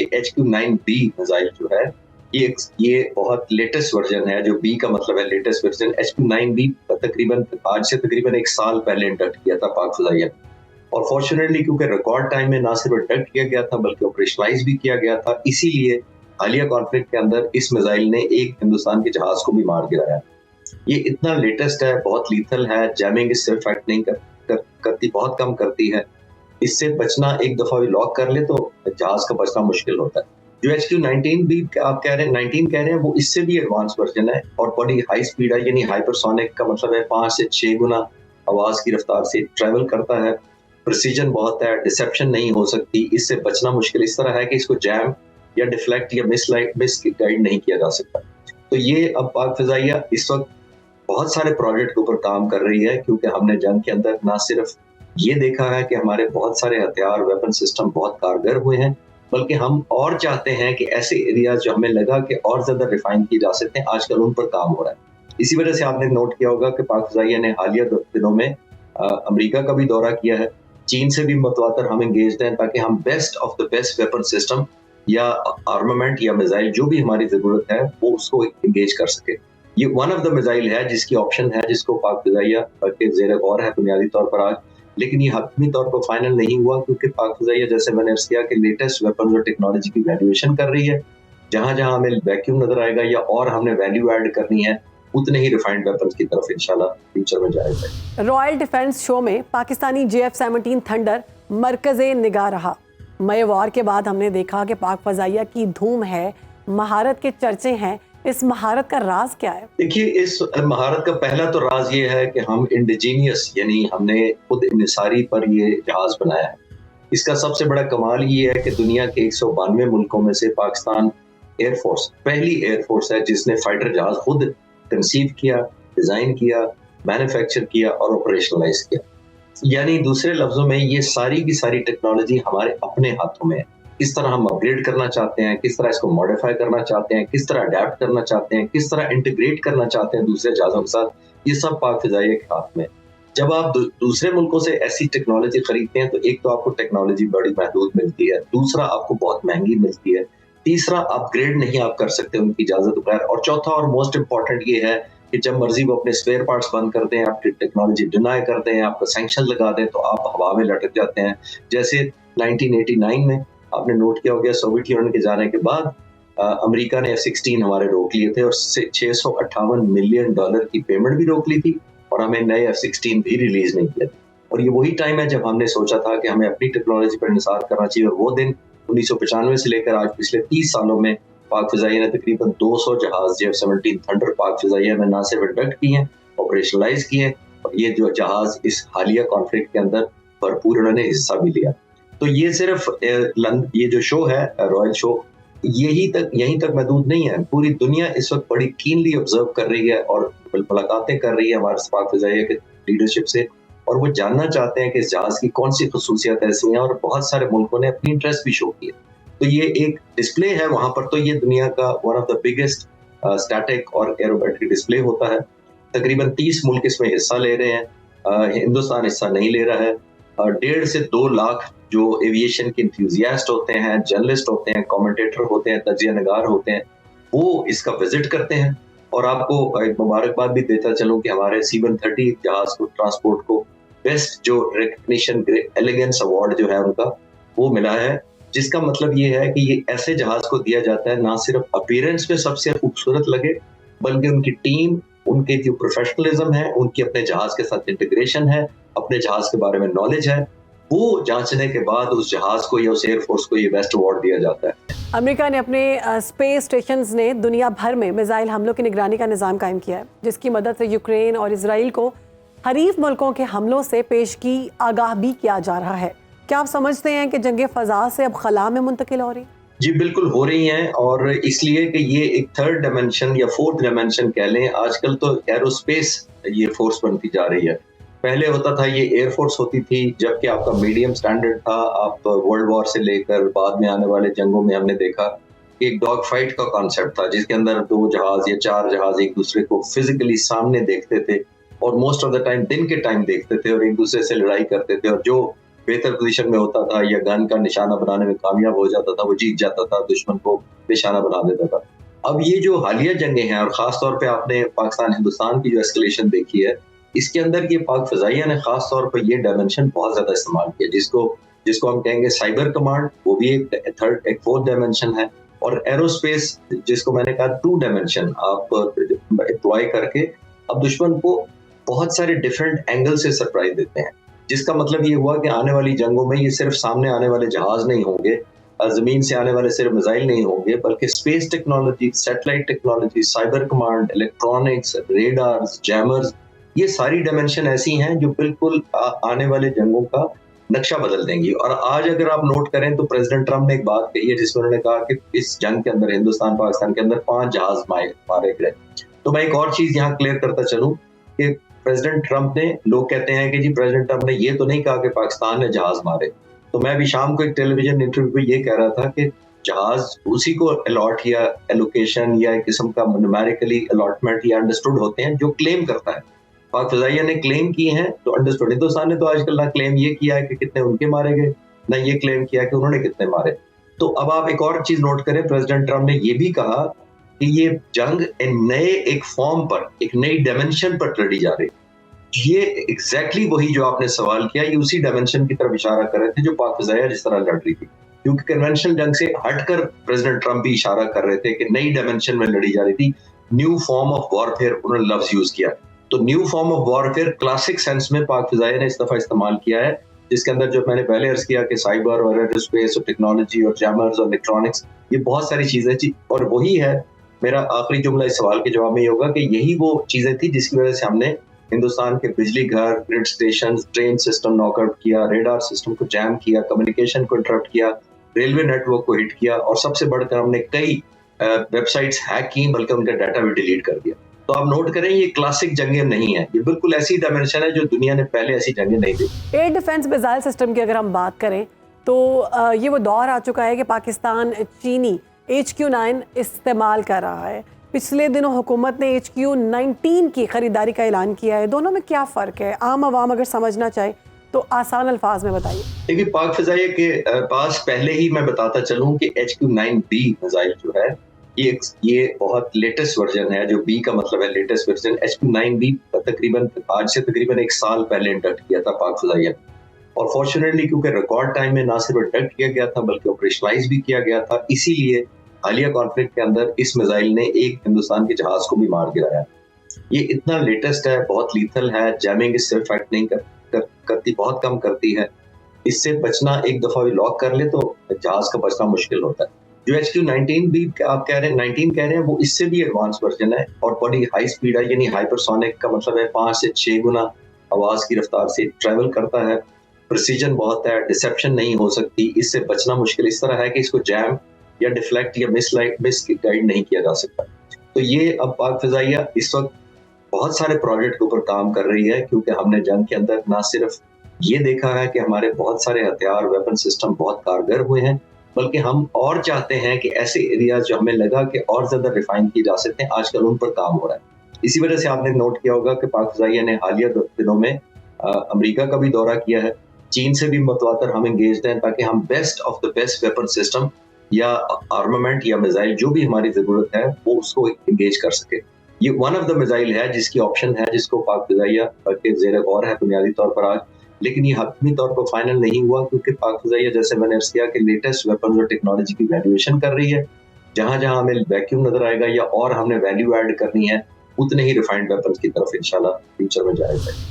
ये HQ-9B missile जो है ये बहुत लेटेस्ट वर्जन है। जो बी का मतलब है लेटेस्ट वर्जन। HQ-9B तकरीबन आज से तकरीबन 1 साल पहले इंडक्ट किया था पाक फ़िज़ाइया, और फॉर्चुनेटली क्योंकि रिकॉर्ड टाइम में ना सिर्फ इंडक्ट किया गया था बल्कि ऑपरेशनलाइज भी किया गया था, इसीलिए हालिया कॉन्फ्लिक्ट के अंदर इस मिसाइल ने एक हिंदुस्तान के जहाज को भी मार गिराया। ये इतना लेटेस्ट है, बहुत लीथल है, जैमिंग इससे इफेक्ट नहीं करती, बहुत कम करती है। इससे बचना, एक दफा भी लॉक कर ले तो जहाज का बचना मुश्किल होता है। जो HQ-19 भी आप कह रहे हैं, 19 कह रहे हैं, वो इससे भी एडवांस वर्जन है और बड़ी हाई स्पीड है, यानी हाइपरसोनिक का मतलब है 5 से 6 गुना आवाज की रफ्तार से ट्रेवल करता है। प्रिसीजन बहुत है, डिसेप्शन नहीं हो सकती, इससे बचना मुश्किल इस तरह है कि इसको जैम या डिफ्लेक्ट या मिस गाइड नहीं किया जा सकता। तो ये अब पाक फ़िज़ाइया इस वक्त बहुत सारे प्रोजेक्ट के ऊपर काम कर रही है, क्योंकि हमने जंग के अंदर ना सिर्फ ये देखा है कि हमारे बहुत सारे हथियार, वेपन सिस्टम बहुत कारगर हुए हैं, बल्कि हम और चाहते हैं कि ऐसे एरियाज जो हमें लगा कि और ज्यादा रिफाइन किए जा सकते हैं, आजकल उन पर काम हो रहा है। इसी वजह से आपने नोट किया होगा कि पाक फ़िज़ाइया ने हालिया दिनों में अमेरिका का भी दौरा किया है, चीन से भी मतवातर हम एंगेज्ड हैं, ताकि हम best of the best weapon system या आर्मामेंट या मिसाइल जो भी हमारी जरूरत है वो उसको एंगेज कर सके। ये वन ऑफ द मिसाइल है जिसकी ऑप्शन है, जिसको पाक फ़िज़ाइया के ज़ेर गौर है बुनियादी तौर पर आज, लेकिन ये हतमी तौर पर फाइनल नहीं हुआ, क्योंकि पाक फ़िज़ाइया जैसे मैंने अर्ज़ किया कि लेटेस्ट वेपन और टेक्नोलॉजी की वैल्यूएशन कर रही है। जहां जहां हमें वैक्यूम नजर आएगा या और हमने वैल्यू ऐड करनी है, उतने ही रिफाइंड वेपन्स की तरफ इंशाल्लाह फ्यूचर में जाएगा। रॉयल डिफेंस शो में पाकिस्तानी JF-17 थंडर मरकज़े निगाह रहा। मई वार के बाद हमने देखा कि पाक फ़िज़ाइया की धूम है, महारत के चर्चे हैं। इस महारत का राज क्या है? देखिए, इस महारत का पहला तो राज ये है कि हम इंडिजीनियस यानी हमने खुद इंसारी पर ये जहाज बनाया है। इसका सबसे बड़ा कमाल ये है कि दुनिया के 192 मुल्कों में से पाकिस्तान एयरफोर्स पहली एयरफोर्स है जिसने फाइटर जहाज खुद कंसीव किया, डिजाइन किया, मैन्युफैक्चर किया और ऑपरेशनलाइज किया। यानी दूसरे लफ्जों में ये सारी की सारी टेक्नोलॉजी हमारे अपने हाथों में है। किस तरह हम अपग्रेड करना चाहते हैं, किस तरह इसको मॉडिफाई करना चाहते हैं, किस तरह अडेप्ट करना चाहते हैं, किस तरह इंटीग्रेट करना चाहते हैं दूसरे जहाजों के साथ, ये सब पाक फ़िज़ाइया के हाथ में। जब आप दूसरे मुल्कों से ऐसी टेक्नोलॉजी खरीदते हैं तो एक तो आपको टेक्नोलॉजी बड़ी महदूद मिलती है, दूसरा आपको बहुत महंगी मिलती है, तीसरा अपग्रेड नहीं आप कर सकते उनकी इजाजत बगैर, और चौथा और मोस्ट इम्पोर्टेंट ये है कि जब मर्जी वो अपने स्पेयर पार्ट्स बंद कर दें, आपकी टेक्नोलॉजी डिनाई कर दें, आपको सैंक्शन लगा दें, तो आप हवा में लटक जाते हैं। जैसे 1989 में आपने नोट किया हो गया, सोवियत यूनियन के जाने के बाद अमेरिका ने F-16 हमारे रोक लिए थे और $658 मिलियन की पेमेंट भी रोक ली थी और हमें नए F-16 भी रिलीज नहीं किए थे। और ये वही टाइम है जब हमने सोचा था कि हमें अपनी टेक्नोलॉजी पर निसार करना चाहिए, और वो दिन 1995 से लेकर आज पिछले 30 सालों में पाक फ़िज़ाइया ने तकरीबन 200 जहाज JF-17 थंडर पाक फ़िज़ाइया में ना सिर्फ इंडक्ट किए हैं, ऑपरेशनलाइज किए हैं, और ये जो जहाज इस हालिया कॉन्फ्लिक्ट के अंदर भरपूर उन्होंने हिस्सा भी लिया। तो ये सिर्फ ये जो शो है, रॉयल शो, यहीं तक महदूद नहीं है। पूरी दुनिया इस वक्त बड़ी कीनली ऑब्जर्व कर रही है और मुलाकातें कर रही है हमारे पाक फ़िज़ाइया के लीडरशिप से, और वो जानना चाहते हैं कि इस जहाज की कौन सी खसूसियत ऐसी हैं, और बहुत सारे मुल्कों ने अपनी इंटरेस्ट भी शो किया। तो ये एक डिस्प्ले है वहां पर, तो ये दुनिया का one of the biggest static और एरोबैटिक डिस्प्ले होता है। तकरीबन 30 मुल्क इसमें हिस्सा ले रहे हैं, हिंदुस्तान हिस्सा नहीं ले रहा है। 1.5 से 2 लाख जो एविएशन के इंथुजियास्ट होते हैं, जर्नलिस्ट होते हैं, कमेंटेटर होते हैं, तजिया नगार होते हैं, वो इसका विजिट करते हैं। और आपको एक मुबारकबाद भी देता चलूं कि हमारे C-130 जहाज को, ट्रांसपोर्ट को, बेस्ट जो रिकग्निशन एलिगेंस अवार्ड जो है उनका वो मिला है, जिसका मतलब ये है कि ये ऐसे जहाज को दिया जाता है ना सिर्फ अपीयरेंस में सबसे खूबसूरत लगे, बल्कि उनकी टीम, उनके जो प्रोफेशनलिज्म है, उनकी अपने जहाज के साथ इंटीग्रेशन है, अपने जहाज के बारे में नॉलेज है, वो जांचने के बाद उस जहाज को या उस एयरफोर्स को ये बेस्ट अवार्ड दिया जाता है। अमेरिका ने अपने स्पेस स्टेशंस ने दुनिया भर में मिसाइल हमलों की निगरानी का निज़ाम कायम किया है, जिसकी मदद से यूक्रेन और इसराइल को हरीफ मुल्कों के हमलों से पेशगी आगाह भी किया जा रहा है। क्या आप समझते हैं कि जंगे फ़ज़ा से अब खला में मुंतकिल हो रही? जी बिल्कुल हो रही हैं, और इसलिए कि ये एक थर्ड डायमेंशन या फोर्थ डायमेंशन कह लें। आजकल तो एरोस्पेस ये फोर्स बनती जा रही है। पहले होता था ये एयरफोर्स होती थी, जबकि आपका मीडियम स्टैंडर्ड था। आप वर्ल्ड वॉर से लेकर बाद में आने वाले जंगों में हमने देखा एक डॉग फाइट का कॉन्सेप्ट था, जिसके अंदर 2 जहाज या 4 जहाज एक दूसरे को फिजिकली सामने देखते थे, और मोस्ट ऑफ द टाइम दिन के टाइम देखते थे और एक दूसरे से लड़ाई करते थे, और जो बेहतर पोजीशन में होता था या गन का निशाना बनाने में कामयाब हो जाता था, वो जीत जाता था, दुश्मन को निशाना बना देता था। अब ये जो हालिया जंगें हैं और खास तौर पे आपने पाकिस्तान हिंदुस्तान की जो एस्केलेशन देखी है, इसके अंदर ये पाक फ़िज़ाइया ने खास तौर पर ये डायमेंशन बहुत ज़्यादा इस्तेमाल किया, जिसको जिसको हम कहेंगे साइबर कमांड, वो भी एक फोर्थ डायमेंशन है, और एरोस्पेस जिसको मैंने कहा टू डायमेंशन आप एम्प्लॉय करके अब दुश्मन को बहुत सारे डिफरेंट एंगल से सरप्राइज देते हैं, जिसका मतलब ये हुआ कि आने वाली जंगों में ये सिर्फ सामने आने वाले जहाज नहीं होंगे, जमीन से आने वाले सिर्फ मिसाइल नहीं होंगे, बल्कि space technology, satellite technology, cyber command, electronics, radars, jammers, ये सारी डायमेंशन ऐसी हैं जो बिल्कुल आने वाले जंगों का नक्शा बदल देंगी। और आज अगर आप नोट करें तो प्रेसिडेंट ट्रम्प ने एक बात कही है जिसमें उन्होंने कहा कि इस जंग के अंदर हिंदुस्तान पाकिस्तान के अंदर 5 जहाज मारे गए। तो मैं एक और चीज यहाँ क्लियर करता चलूं कि प्रेसिडेंट ट्रम्प ने, लोग कहते हैं कि जी प्रेसिडेंट ट्रम्प ने ये तो नहीं कहा कि पाकिस्तान ने जहाज मारे। तो मैं अभी शाम को एक टेलीविजन इंटरव्यू में ये कह रहा था कि जहाज उसी को अलॉट या एलोकेशन या एक किस्म का न्यूमेरिकली अलॉटमेंट या अंडरस्टूड होते हैं जो क्लेम करता है। पाक फ़िज़ाइया ने क्लेम किए हैं तो अंडरस्टूड। हिंदुस्तान ने तो आजकल ना क्लेम ये किया है कि कितने उनके मारे गए, ना ये क्लेम किया कि उन्होंने कितने मारे। तो अब आप एक और चीज नोट करें, प्रेसिडेंट ट्रम्प ने ये भी कहा कि ये जंग एक फॉर्म पर, एक नई डायमेंशन पर लड़ी जा रही। ये एग्जैक्टली वही जो आपने सवाल किया, ये उसी डायमेंशन की तरफ इशारा कर रहे थे जो पाक फ़िज़ाइया जिस तरह लड़ रही थी, क्योंकि कन्वेंशनल जंग से हटकर प्रेसिडेंट ट्रम्प भी इशारा कर रहे थे कि नई डायमेंशन में लड़ी जा रही थी। न्यू फॉर्म ऑफ वॉरफेयर उन्होंने लफ्ज यूज किया। तो new form of warfare classic sense में पाक फ़िज़ाइया ने इस दफा इस्तेमाल किया है, जिसके अंदर जो मैंने पहले अर्ज किया कि साइबर और एरोस्पेस और टेक्नोलॉजी और जैमर्स और इलेक्ट्रॉनिक्स, ये बहुत सारी चीजें थी। और वही है, मेरा आखिरी जुमला इस सवाल के जवाब में ये होगा कि यही वो चीजें थी जिसकी वजह से हमने हिंदुस्तान के बिजली घर, grid station, train system knockout किया, रेडार सिस्टम को जैम किया, कम्युनिकेशन को इंटरप्ट किया, रेलवे नेटवर्क को हिट किया, और सबसे बढ़कर हमने कई वेबसाइट्स हैक की, बल्कि उनका डाटा भी डिलीट कर दिया। तो आप नोट करें, ये क्लासिक जंगें नहीं है, ये बिल्कुल ऐसी डायमेंशन है जो दुनिया ने पहले ऐसी जंगें नहीं देखी। एयर डिफेंस मिसाइल सिस्टम की अगर हम बात करें तो ये वो दौर आ चुका है कि पाकिस्तान चीनी HQ-9 इस्तेमाल कर रहा है। पिछले दिनों हुकूमत ने HQ-19 की खरीदारी का ऐलान किया है। दोनों में क्या फ़र्क है, आम आवाम अगर समझना चाहे तो आसान अल्फाज में बताइए। देखिए, पाक फ़िज़ाइया के पास पहले ही मैं बताता चलूं कि HQ-9B मिसाइल जो है ये बहुत लेटेस्ट वर्जन है, जो बी का मतलब है लेटेस्ट वर्जन। HQ-9B तकरीबन आज से तकरीबन 1 साल पहले इंडक्ट किया था पाक फ़िज़ाइया, और फॉर्चुनेटली क्योंकि रिकॉर्ड टाइम में ना सिर्फ इंडक्ट किया गया था बल्कि ऑपरेशनलाइज भी किया गया था, इसीलिए हालिया कॉन्फ्लिक्ट के अंदर इस मिसाइल ने एक हिंदुस्तान के जहाज को भी मार गिराया। ये इतना लेटेस्ट है, बहुत लीथल है, जैमिंग इससे इफेक्ट नहीं करती, बहुत कम करती है। इससे बचना, एक दफा भी लॉक कर ले तो जहाज का बचना मुश्किल होता है। जो HQ-19 भी आप कह रहे हैं, 19 कह रहे हैं, वो इससे भी एडवांस वर्जन है और बड़ी हाई स्पीड है, यानी हाइपरसोनिक का मतलब है 5 से 6 गुना आवाज की रफ्तार से ट्रेवल करता है। प्रिसीजन बहुत है, डिसेप्शन नहीं हो सकती, इससे बचना मुश्किल इस तरह है कि इसको जैम या डिफ्लेक्ट या मिस गाइड नहीं किया जा सकता। तो ये अब पाक फ़िज़ाइया इस वक्त बहुत सारे प्रोजेक्ट के ऊपर काम कर रही है, क्योंकि हमने जंग के अंदर ना सिर्फ ये देखा है कि हमारे बहुत सारे हथियार, वेपन सिस्टम बहुत कारगर हुए हैं, बल्कि हम और चाहते हैं कि ऐसे एरियाज जो हमें लगा कि और ज्यादा रिफाइन किए जा सकते हैं, आजकल उन पर काम हो रहा है। इसी वजह से आपने नोट किया होगा कि पाक फ़िज़ाइया ने हालिया दिनों में अमेरिका का भी दौरा किया है, चीन से भी मतवातर हम एंगेज्ड हैं, ताकि हम best of the best weapon system या आर्मामेंट या मिसाइल जो भी हमारी जरूरत है वो उसको एंगेज कर सके। ये वन ऑफ द मिसाइल है जिसकी ऑप्शन है, जिसको पाक फ़िज़ाइया के ज़ेर गौर है बुनियादी तौर पर आज, लेकिन ये हतमी तौर पर फाइनल नहीं हुआ, क्योंकि पाक फ़िज़ाइया, जैसे मैंने अर्ज़ किया, कि लेटेस्ट वेपन और टेक्नोलॉजी की वैल्यूएशन कर रही है। जहां जहां हमें वैक्यूम नजर आएगा या और हमने वैल्यू ऐड करनी है, उतने ही रिफाइंड वेपन की तरफ इंशाल्लाह फ्यूचर में जाएगा।